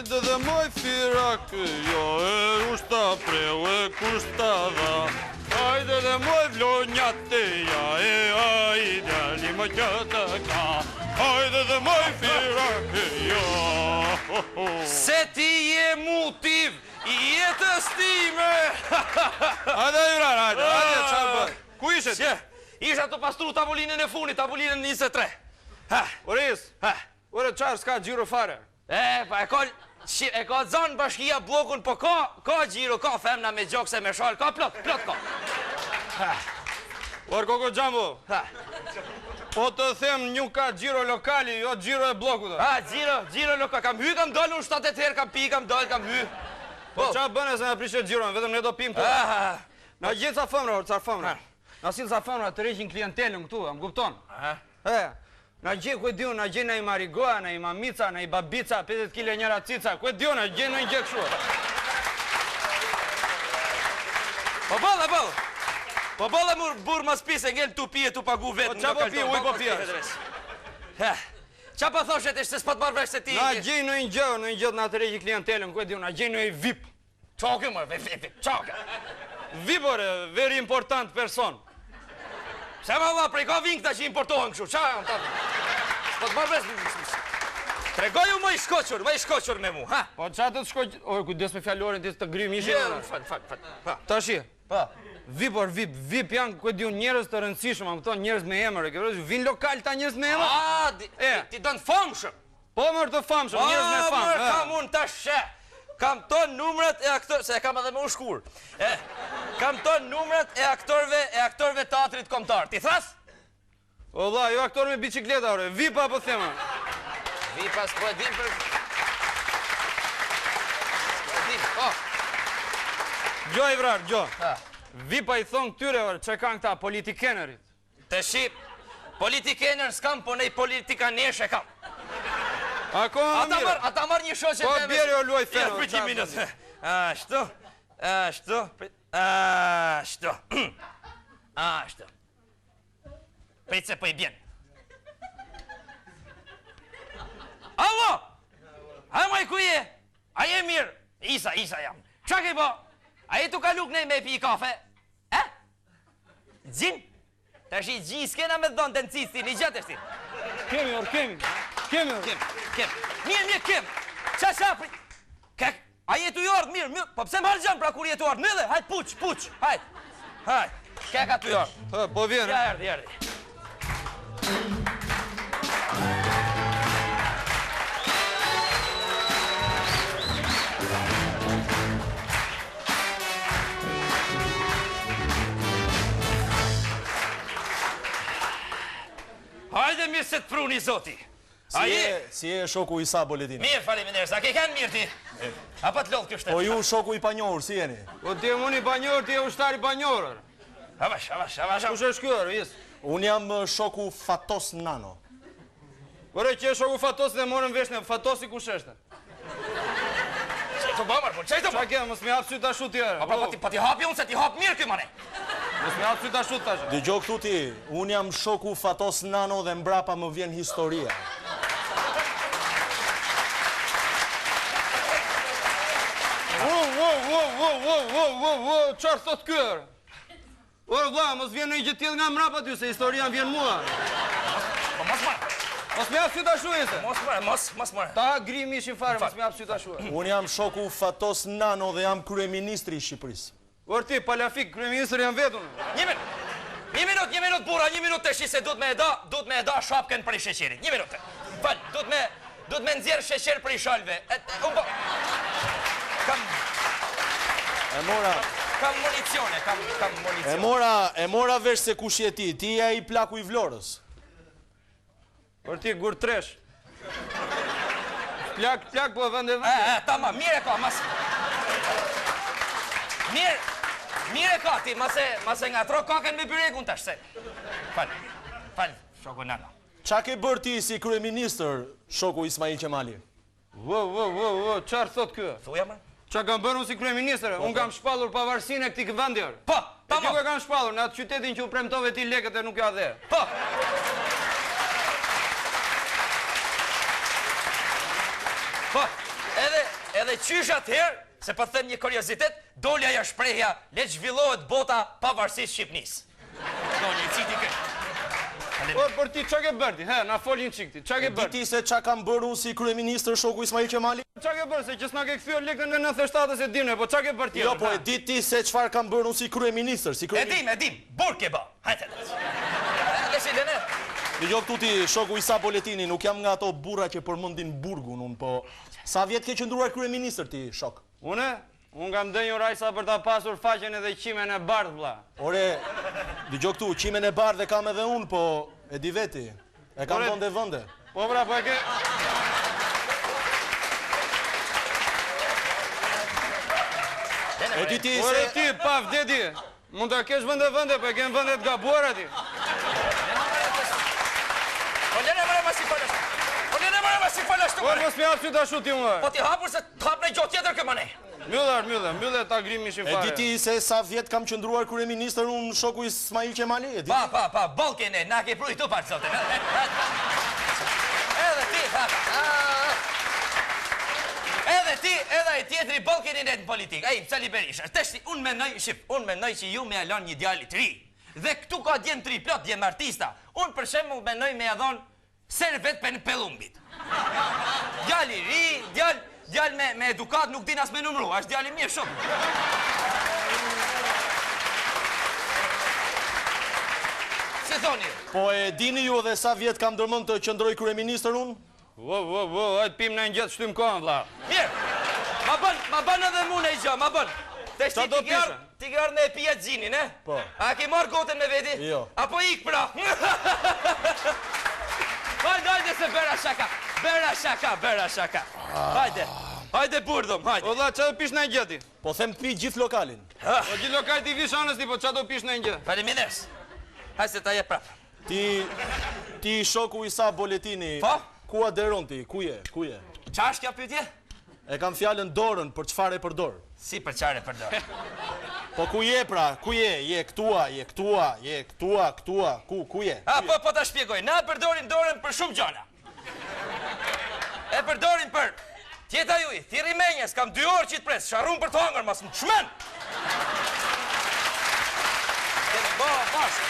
Hajde dhe moj firak, jo e ushta preu e kushta dha. Hajde dhe moj vlonjate, ja e a ideali më qëtë ka. Hajde dhe moj firak, jo. Se ti je motiv i jetës time. Hajde, Iran, hajde, qarë bërë. Ku ishe ti? Isha të pastru tabulinën e funit, tabulinën 23. Oris, ore qarë s'ka gjiro fare. Pa e ka zonë bashkia blokun, po ka gjiro, ka femna me gjokse me shalë, ka plot ka. Por koko Gjambo, po të them një ka gjiro lokali, jo gjiro e bloku dhe. Gjiro lokali, kam hy, kam dollë unë 7 herë, kam pi, kam dollë, kam hy. Po qa bëne se nga prishe gjiro, vetëm ne do pim të. Na gjithë sa fëmra, orë, car fëmra. Na silë sa fëmra të reqin klientelën këtu, më kupton? Na gjithë ku e dion, na gjithë na i marigoa, na i mamica, na i babica, 50 kile njëra cica, ku e dion, na gjithë në një gjithë këshua. Po bëllë burë më spise, ngellë tu pije, tu pagu vetë. Po qa po pije, uj po pije. Qa po thoshet ishte s'pat marrë vesh se ti? Na gjithë në një gjithë na të reqin klientelën, ku e dion, na gjithë në i VIP. Qoke mërë, VIP, qoke. VIP, ore, very important person. Se ma dha, prej ka vinë këta që importohen këshu, qa janë të... Po të marrë vesh... Tregoju më i shkoqur me mu, ha? Po qa të shkoqur... Orë, kujdes me fjallorin të të grim ishe... Fal. Ta shi, VIP, or VIP janë, ku e diun, njerëz të rëndësishëm, am këto njerëz me emër, e ke vërë, vinë lokal ta njerëz me emër? Ti dënë famshëm. Po mërë të famshëm, njerëz me famë. Mërë, kam unë të shë. Kam tonë numrat e aktorëve, se e kam edhe me u shkur. Kam tonë numrat e aktorëve teatrit kombëtar. Ti thas? O dha, jo aktor me bicikleta, ore, VIP apo thema? VIP as po e dim për... S'po e dim, po. Gjo i vrar, gjo. VIP a i thonë këtyre, ore, që kanë këta politikenerit. Të shqip, politikener s'kam, po nej politikanesh e kam. Ako më mire. Ata marrë një shoqe... Po bjeri o luaj feno. Ja, për 10 minutë. Ashtu. Pejtë se po i bjen. Alo! Hajma i ku je? A je mirë? Isa jam. Qa ke po? A je tu ka luk nej me pi kafe? Gjin? Ta shi gji s'kena me dhonë të në cisti, një gjatë eshti. Kemi, or, kemi. Mirë, kem. Qa, Kek, a jetu i ardhë, mirë. Po pse më hargjan pra kur jetu ardhë? Nëdhe, hajt puq, hajt. Kek atu i ardhë. Po vjen. Ja, erdi. Hajde mirë se të pruni zoti. Si e shoku i sa boletin? Mirë, faleminderit, a ke kanë mirë ti? Apo të lodhë kjo shtetë? Po ju shoku i panjohur, si jeni? Po ti e muni panjohur, ti e ushtari panjohur. Avash. Kush e shkyër, jes? Unë jam shoku Fatos Nano. Ore, që e shoku Fatos dhe morën veshne, Fatosi kush eshte? Qaj të bëmër, po qaj të Qa bëmër? ke, mos me hapë sy të ashtu tjere. Pa ti hapi unë se ti hapë mirë këj mane. Mos me hapë sy të ashtu të ashtu. Dëgjoj këtu ti, unë jam shoku Fatos Nano dhe mbrapa më vjen historia. Qarë thot kërë? Orë vla, mos vjen në i gjithë tjilë nga mrapa ty, se historia vjen mua. Po mos marë. Mos me hapë sy të ashtu jese. Mos marë. Ta grimi ishin fare, mos me hapë sy të ashtu. Unë jam shoku Fatos Nano dhe jam kryeministri i Shqipërisë. Orë ti, palafik, kryeministër jam vetun. Një minut, bura, një minut të shi se duhet me eda shapken për i sheqerit. Një minut. Fal, duhet me nëzjerë sheqer për i shalve. Kam municione. E mora vesh se kush je ti, ti e i plaku i Vlorës. Orë ti, gur tresh. Plak, po vende vende. Tama, mire ka, mas... Mire ka ti, mase nga tro kaken me byrekun tash se. Fal, shoku Nano. Qa ke bërë ti si kryeministër, shoku Ismail Qemali? Qarë thot kjo? Thuja më? Qa kam bërë unë si kryeministër? Unë kam shpallur pavarësinë e këtij vendi. Po, ta më. E kam shpallur në atë qytetin që u premtove ti lekët e nuk ja dhe. Po. Po, edhe qysh atëherë, se po them një kuriozitet, doli ajo shprehja, le zhvillohet bota pavarësisht Shqipënisë. Doli citi kë. Po, për ti, qa ke bërë ti? Na folin qikti, qa ke bërë? Diti se qa kam bërë unë si kryeministër shoku Ismail Qemali? Qa ke bërë, se që s'na ke këthyo lekën në 97 se dimne, po qa ke bërë tjetër? Jo, po e diti se qfar kam bërë unë si kryeministër, E dim, burr ke bë. Hajde. Leshi lene. Jo këtu ti, shoku Isa Boletini, nuk jam nga ato burra që përmendin burgun, unë po... Sa vjet ke qëndruar kryeministër ti, shok? Unë kam dënjur Rajsa për ta pasur faqen edhe qimen e bardh, vlla. Ore, dëgjoj këtu, qimen e bardh e kam edhe unë, po e di veti. E kam vënde vënde. Po pra, po e ke... E di ti Ore se... ti, paf, dedi, mund ta kesh vënde, po e kem vënde të gabuar ati. Po lene mëre ma si falash. Po mos mi hapë që ta shuti më. Po ti hapur se të hap në gjotë tjetër këmane. Mbyllë ta grimi ishin E fare. di ti se sa vjet kam qëndruar kryeministër unë shoku Ismail Qemali? E di ti? Pa, bolkene, na ke pru i tu parë zote. Edhe ti, edhe ti, edhe i tjetëri bolkenin e në politikë. Ej, Sali Berisha, teshti, unë menoj që ju me alon një djali të ri. Dhe këtu ka djemë të ri plot, djemë artista. Unë për shemë menoj me adhon servet për në pelumbit. Djali ri, djal me edukat nuk din as me numru, është djali mirë shumë. Se thoni? Po e dini ju edhe sa vjet kam dërmën të qëndroj kryeministër unë? Hajtë pim në një gjithë shtym kohën, vlla. Mirë, ma bën edhe mu në i gjë, ma bën. Qa do pishe? Ti kërë në e pija gjinin, e? Po. A ke marrë gotën me veti? Jo. Apo ik pra? Hajde se bëra shaka. Hajde burdhëm, hajde. O dha, qa do pish në një gjithi? Po them të pi gjithë lokalin. Po gjithë lokal ti vish anës ti, po qa do pish në një gjithë? Faleminderit. Hajde se ta jep prap. Ti shoku Isa Boletini. Po? Ku aderon ti? Ku je? Qa është kjo pyetje? E kam fjalën dorën për çfarë e përdor. Si për çfarë e përdor? Po ku je pra? Ku je? Je këtua, ku je? Po ta shpjegoj. Na përdorin dorën për shumë gjëra. E përdorin për tjeta juj, thirri menjes, kam 2 orë që të pres, sharrum për të hangër, mas më të shmen! Bo, bashkë.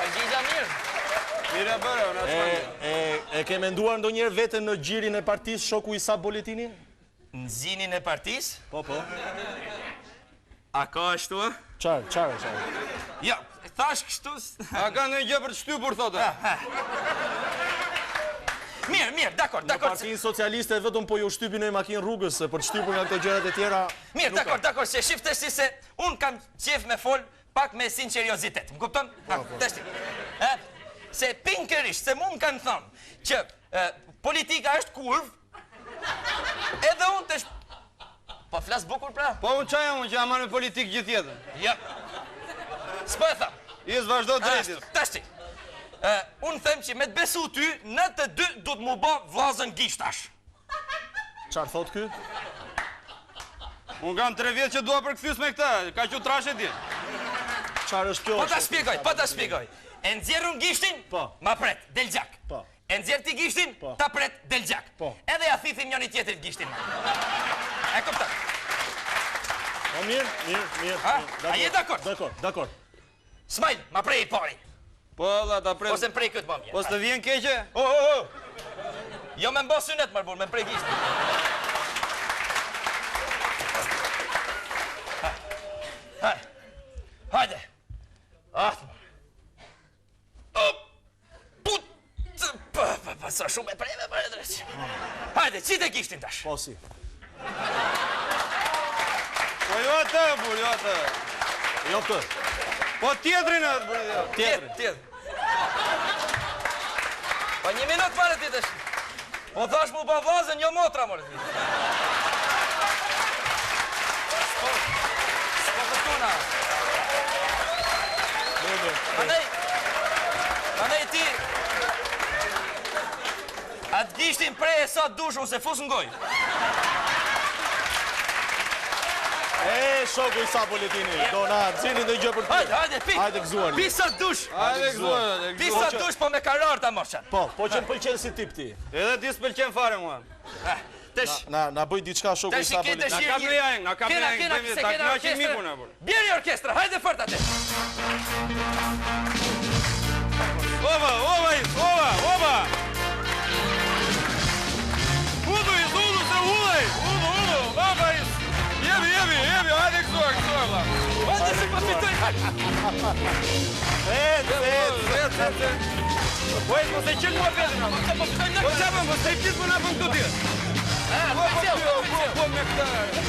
E gjitha mirë. Mire bërë, në shmëndje. E ke menduar ndonjëherë veten në gjirin e partisë shoku Isa Boletini? Në zinin e partisë? Po. A ka ashtu, a? Qarë? Ja, thash kështu... A ka në gjë për të shtypur, thotë? Mirë, dakor. Në partinë socialiste vetëm po ju shtypin në makinë rrugës, për të shtypur nga këto gjërat e tjera... Mirë, dakor, se shifte si se unë kam qef me fol pak me sinceriositet, më kupton? Teshti. Se pinkërisht, se mu më kanë thonë që politika është kurv, edhe unë të po flas bukur pra? Po unë qaja unë që ama në politikë gjithë jetën. Ja. S'po e thamë. I s'vazhdo drejtit. Tashti. Unë them që me të besu ty, në të dy du të mu bo vlazën gishtash. Qarë thot ky? Unë kam 3 vjetë që dua për këthys me këta, ka që trashe ti. Qarë është kjo? Po ta shpjegoj. E nxjerrun gishtin, ma pret, del gjak. E nxjerr ti gishtin, ta pret, del gjak. Edhe ja thithim njëri tjetrit gishtin. E kupton? Po mirë. A je dakord? Dakor. Smajl, ma prej i pari. Po, Allah, ta pret. Ose më prej këtë bëmje. Po s'të vjen keqe? Jo me mbo synet, marbur, me prej gishtin. Hajde. Sa shumë e prejme për e dreqë. Hajde, qite gishtin tash. Po si. Po jo atë, bur, jo atë. Jo këtë. Po tjetrin atë, bur. Tjetrin. Po 1 minut fare ti tash. Po thash mu pa vazën, jo motra, mërë ti. S'po të tuna. Anej ti... Atë gishtin prej e sa dush unë se fus në goj. E, shoku i sa Boletini, do na zini dhe gjë për ty. Hajde, pi. Hajde gëzuar. Pi sa dush. Hajde gëzuar. Pi sa dush po me karar ta morshan. Po që më pëlqen si tip ti. Edhe ti s'pëlqen fare mua. Tesh. Na bëj diçka shoku i sa Boletini. Na kap në jajnë, na kap në jajnë, ta knaqim mikun apo. Bjeri orkestra, hajde fort atë. Oba! Udu, se udaj! Udu, oba! Jebi, hajde gëzuar, vla. Hajde se po fitoj. Vetë. Pojtë, mos e qenë mua vetën. Po çfarë, mos e pjesë më na bën këtu ti. Po me këtë.